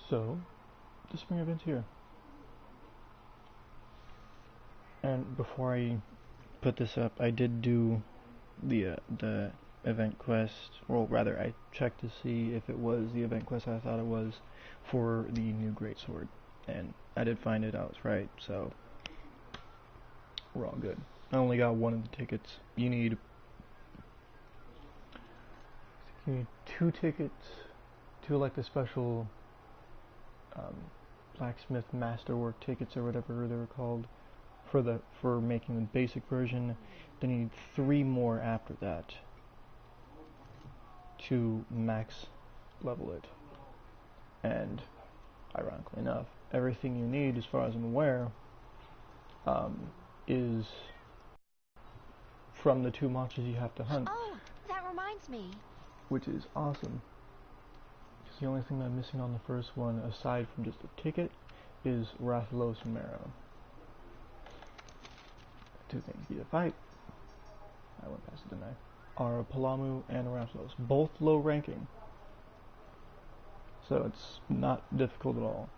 So, the spring event's here. And before I put this up, I did do the event quest, or rather I checked to see if it was the event quest I thought it was for the new Greatsword. And I did find it, I was right, so we're all good. I only got one of the tickets. You need 2 tickets to like the special blacksmith masterwork tickets or whatever they were called for making the basic version. Then you need 3 more after that to max level it. And ironically enough, everything you need, as far as I'm aware, is from the 2 monsters you have to hunt. Oh, that reminds me. Which is awesome. Because the only thing I'm missing on the first one, aside from just a ticket, is Rathalos and Marrow. 2 things you need to fight. I went past it, didn't I? Are Palamu and Rathalos, both low ranking. So it's not difficult at all.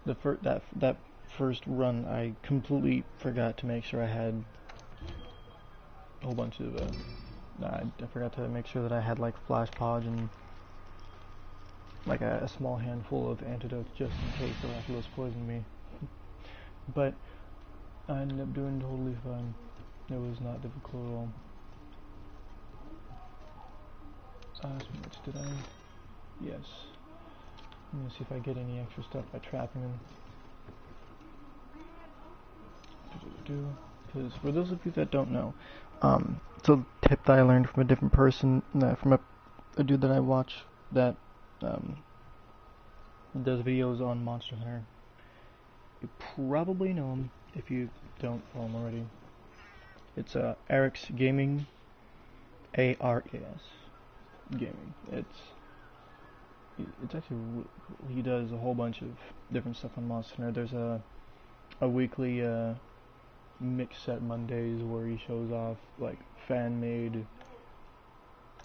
That first run, I completely forgot to make sure I had a whole bunch of I forgot to make sure that I had like flash podge and like a small handful of antidotes just in case the Rathalos poisoned me. But I ended up doing totally fine. It was not difficult at all. How much did I? Yes. Let me see if I get any extra stuff by trapping them. Because for those of you that don't know, it's a tip that I learned from a different person, from a dude that I watch that does videos on Monster Hunter. You probably know him if you don't follow him already. It's Eric's Gaming, A-R-E-S, Gaming. It's actually really cool. He does a whole bunch of different stuff on Monster Hunter. There's a weekly mix set Mondays where he shows off like fan-made,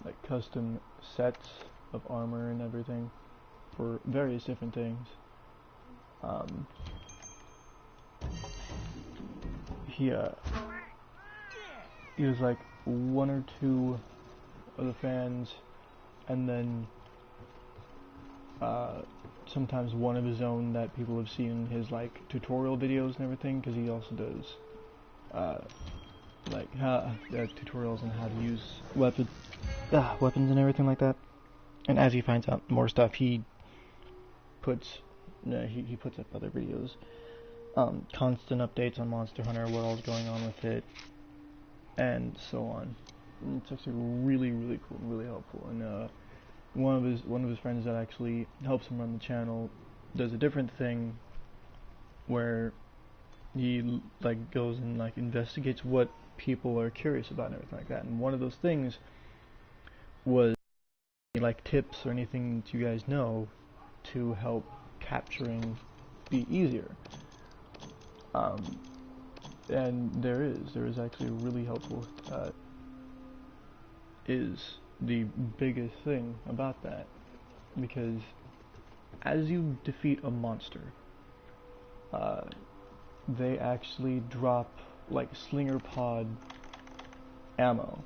like custom sets of armor and everything for various different things. He was like 1 or 2 of the fans, and then sometimes one of his own that people have seen in his like tutorial videos and everything, because he also does like tutorials on how to use weapons and everything like that. And as he finds out more stuff, he puts up other videos, constant updates on Monster Hunter, what all's going on with it, and so on. And it's actually really, really cool and really helpful. And one of his friends that actually helps him run the channel does a different thing where he like goes and like investigates what people are curious about and everything like that. And one of those things was like tips or anything that you guys know to help capturing be easier. And there is actually really helpful. Is the biggest thing about that, because as you defeat a monster, they actually drop like slinger pod ammo.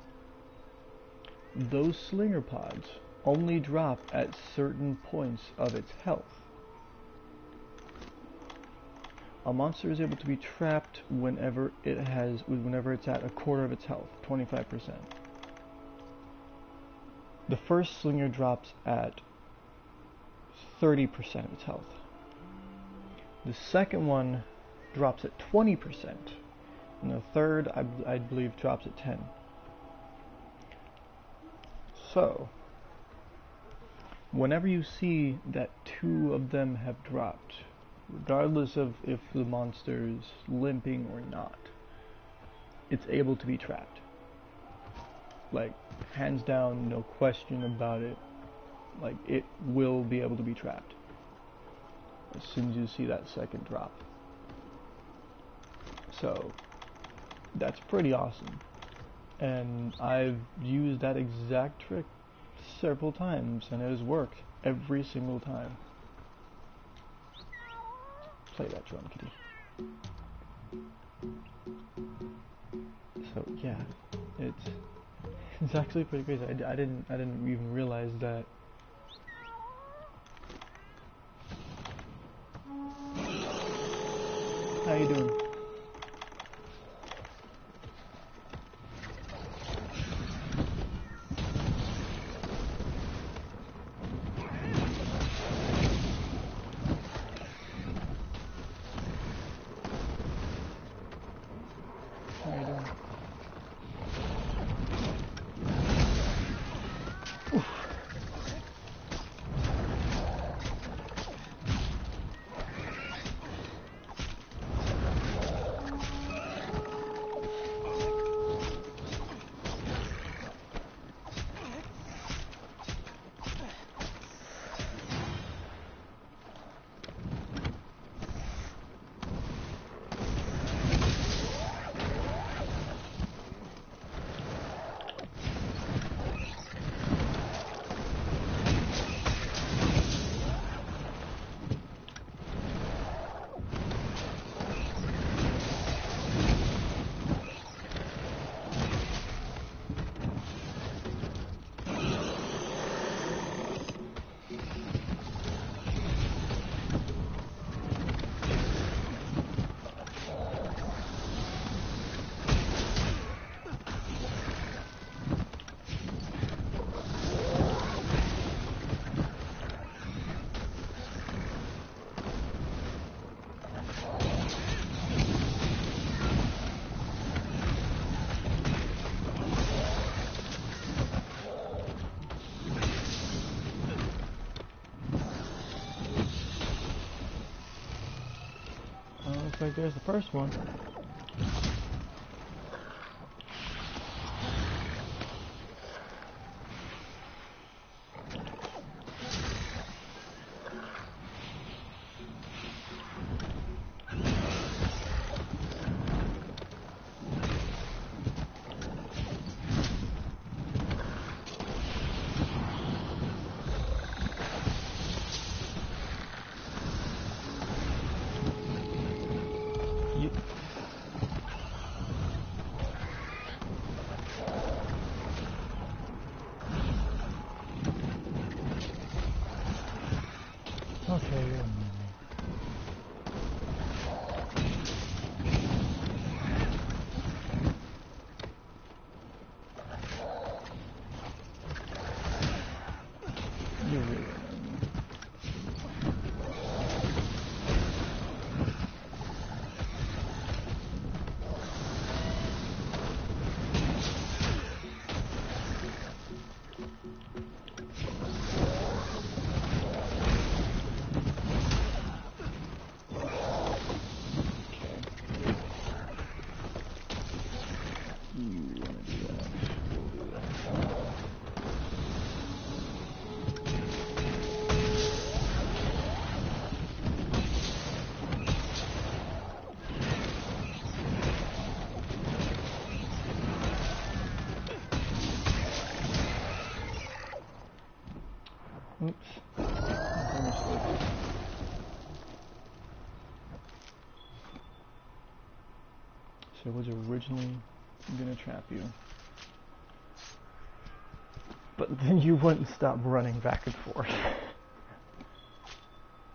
Those slinger pods only drop at certain points of its health. A monster is able to be trapped whenever it's at 1/4 of its health, 25%. The first slinger drops at 30% of its health. The second one drops at 20%, and the third, I believe, drops at 10. So, whenever you see that 2 of them have dropped, regardless of if the monster's limping or not, it's able to be trapped. Like, hands down, no question about it. Like, it will be able to be trapped as soon as you see that second drop. So, that's pretty awesome. And I've used that exact trick several times, and it has worked every single time. Play that drum, kitty. So yeah, it's actually pretty crazy. I didn't even realize that. How you doing? Looks like there's the first one. Oops. So it was originally gonna trap you. But then you wouldn't stop running back and forth.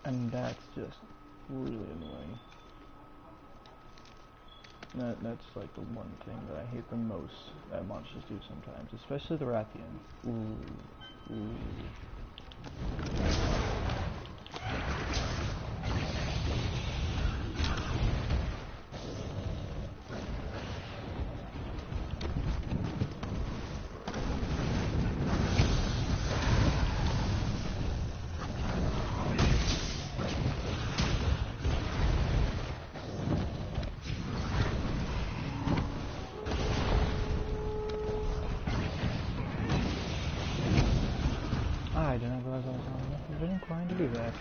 And that's just really annoying. That's like the one thing that I hate the most that monsters do sometimes, especially the Rathian. Ooh. Ooh. I didn't realize I was really inclined to do that.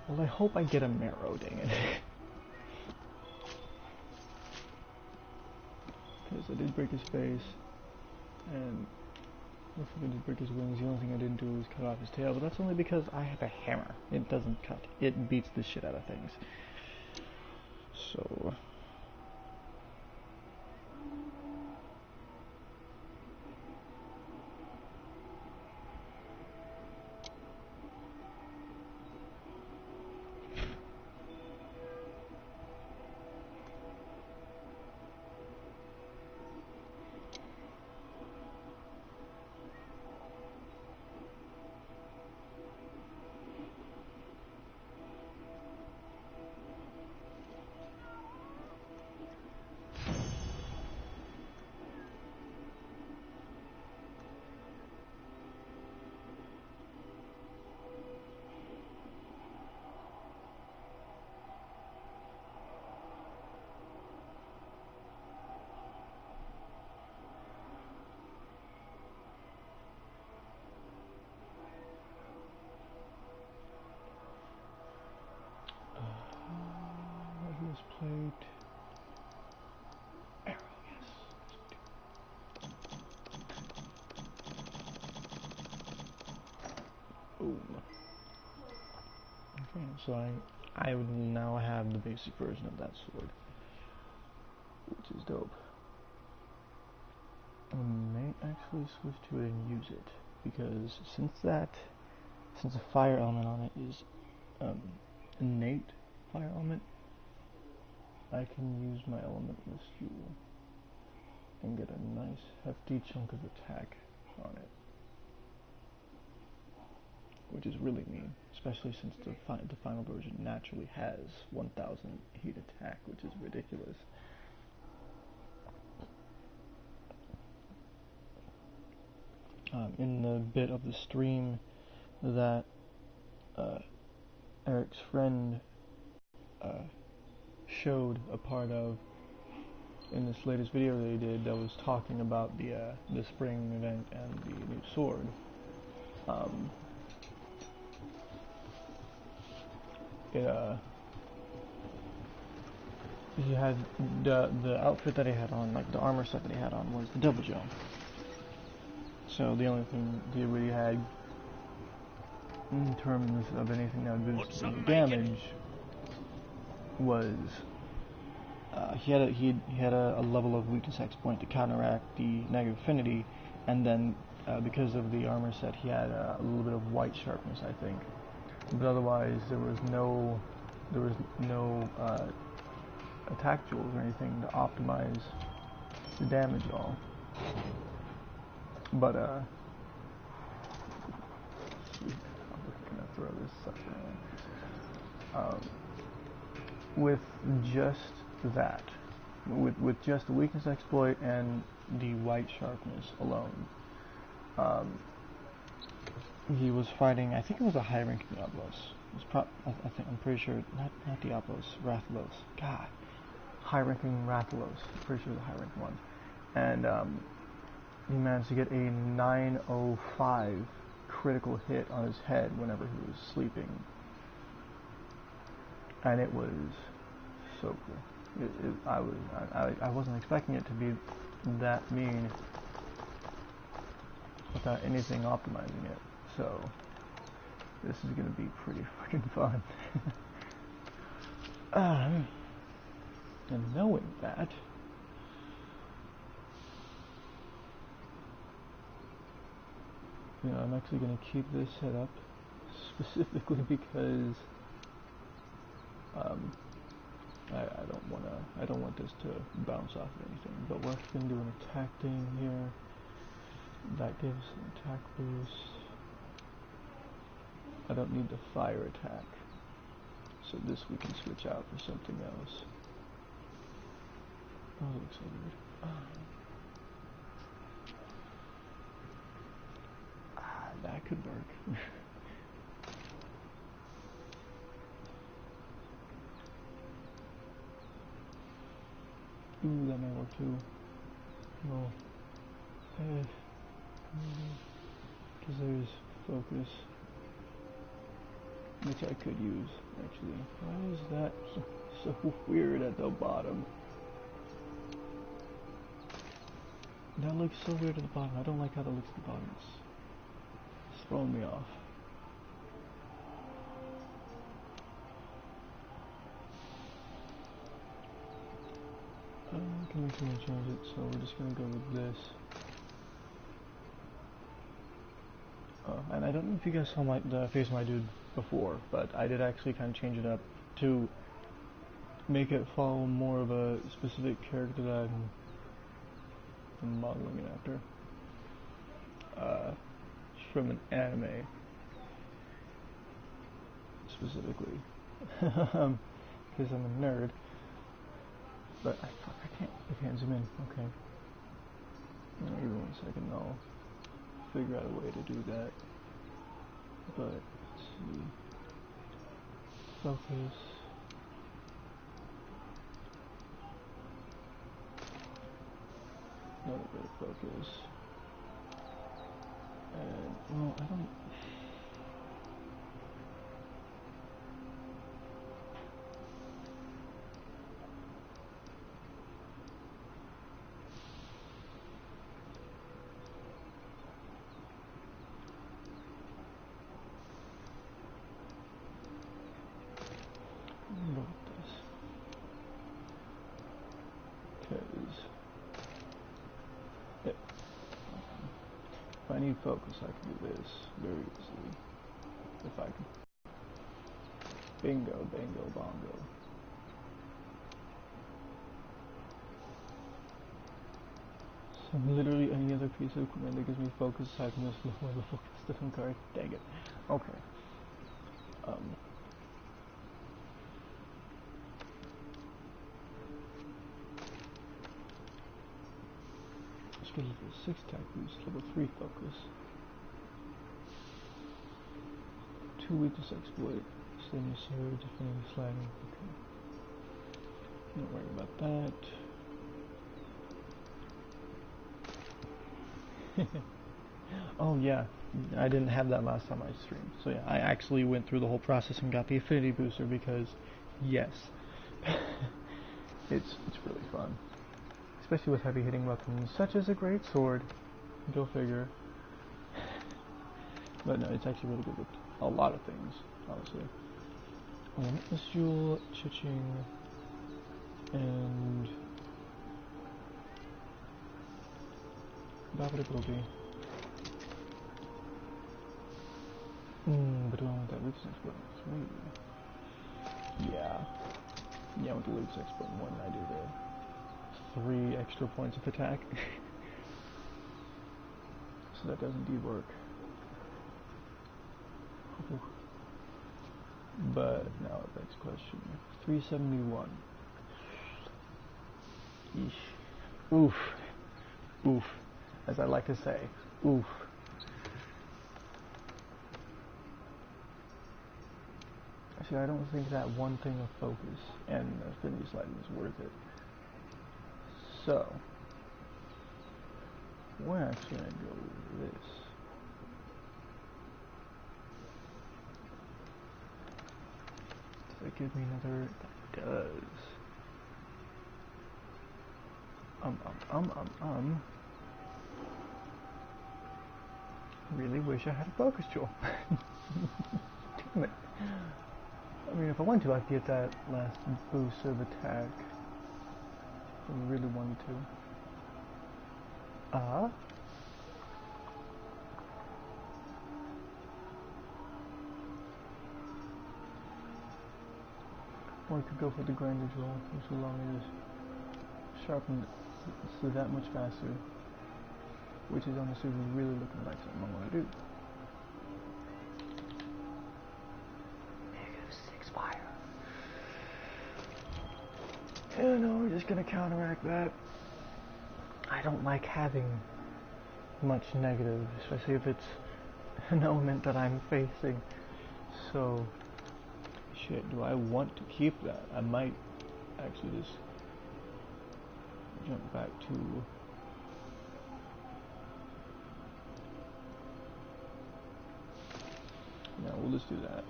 Well, I hope I get a marrow, dang it. Because I did break his face, and looks like I did break his wings. The only thing I didn't do was cut off his tail, but that's only because I have a hammer. It doesn't cut. It beats the shit out of things. So... plate. Arrow, yes. Boom. Okay, so I would now have the basic version of that sword, which is dope. I may actually switch to it and use it, because since a fire element on it is innate fire element, I can use my elementless jewel and get a nice hefty chunk of attack on it, which is really mean, especially since the final version naturally has 1000 heat attack, which is ridiculous. In the bit of the stream that Eric's friend showed a part of in this latest video that he did, that was talking about the spring event and the new sword. He had the outfit that he had on, like the armor set that he had on, was the double jump. So the only thing he really had in terms of anything that would boost the damage was he had a level of weakness X point to counteract the negative affinity, and then because of the armor set, he had a little bit of white sharpness, I think. But otherwise, there was no attack jewels or anything to optimize the damage at all. But I'm gonna throw this sucker in. With just that, with just the weakness exploit and the white sharpness alone, he was fighting, I think it was a high-ranking Diablos. I'm pretty sure, not Diablos, Rathalos. God, high-ranking Rathalos. Pretty sure the high-ranking one. And he managed to get a 905 critical hit on his head whenever he was sleeping, and it was so cool. I wasn't expecting it to be that mean without anything optimizing it. So this is gonna be pretty fucking fun. And knowing that, I'm actually gonna keep this set up specifically because I don't want this to bounce off of anything. But we're actually gonna do an attack thing here. That gives an attack boost. I don't need the fire attack, so this we can switch out for something else. Oh, it looks so weird. That could work. Ooh, that might work too. No. Because there's focus. which I could use, actually. Why is that so weird at the bottom? That looks so weird at the bottom. I don't like how that looks at the bottom. It's throwing me off. I can make sure to change it, so we're just gonna go with this. And I don't know if you guys saw the face of my dude before, but I did actually kind of change it up to make it follow more of a specific character that I'm modeling it after. From an anime, specifically. Because I'm a nerd. But I can't zoom in. Okay. Give me 1 second, I'll figure out a way to do that. But let's see. Focus. Another bit of focus. And well, I don't. If I need focus, I can do this very easily. If I can. Bingo, bango, bongo. So literally any other piece of equipment that gives me focus, I can just lower the focus different card. Dang it. Okay. Level 6 attack boost, level 3 focus. 2 weakness exploit, slim surge, defending sliding. Okay. Don't worry about that. Oh yeah, I didn't have that last time I streamed. So yeah, I actually went through the whole process and got the affinity booster because, yes, it's really fun. Especially with heavy hitting weapons such as a Greatsword. Go figure. But no, it's actually really good with a lot of things, honestly. Witness Jewel, Chiching, and Profitability. But do I want that weakness expert on 3? Yeah, with the weakness expert on 1 I do there. 3 extra points of attack. So that does indeed work. Ooh. But now it begs question. 371. Eesh. Oof. Oof. As I like to say. Oof. Actually, I don't think that one thing of focus and affinity sliding is worth it. So, we're actually going to go with this. Does that give me another? That does. Really wish I had a focus jewel. Damn it. I mean, if I wanted to, I could get that last boost of attack. If I really wanted to. Or I could go for the grinder jewel, which will allow me to sharpen it so that much faster. Which is honestly really looking like something I want to do. -6 fire. Yeah, no, we're just gonna counteract that. I don't like having much negative, especially if it's an element that I'm facing. So, shit, do I want to keep that? I might actually just jump back to... No, we'll just do that.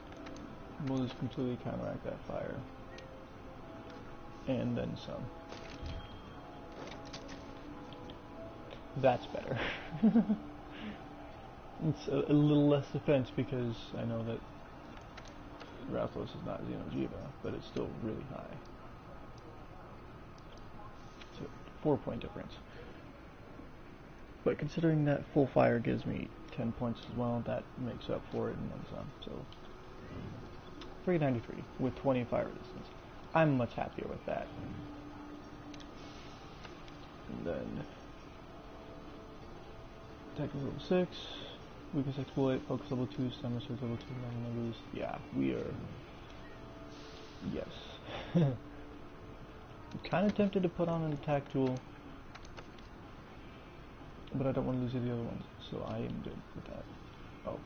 We'll just completely counteract that fire. And then some. That's better. It's a little less defense because I know that Rathalos is not Xeno'jiiva, but it's still really high. It's a 4-point difference. But considering that full fire gives me 10 points as well, that makes up for it and then some. So 393 with 20 fire resistance. I'm much happier with that. And then attack is level 6, weakness exploit, focus level 2, stamina surge level 2, non-levels. Yeah, we are. Yes. I'm kind of tempted to put on an attack tool, but I don't want to lose the other ones, so I am good with that. Oh.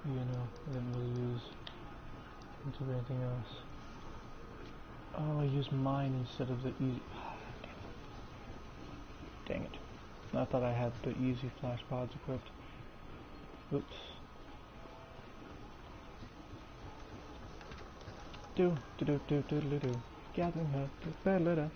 You know, I didn't really use into anything else. Oh, I used mine instead of the easy. Dang it. I thought I had the easy flash pods equipped. Oops. Do. Gathering her.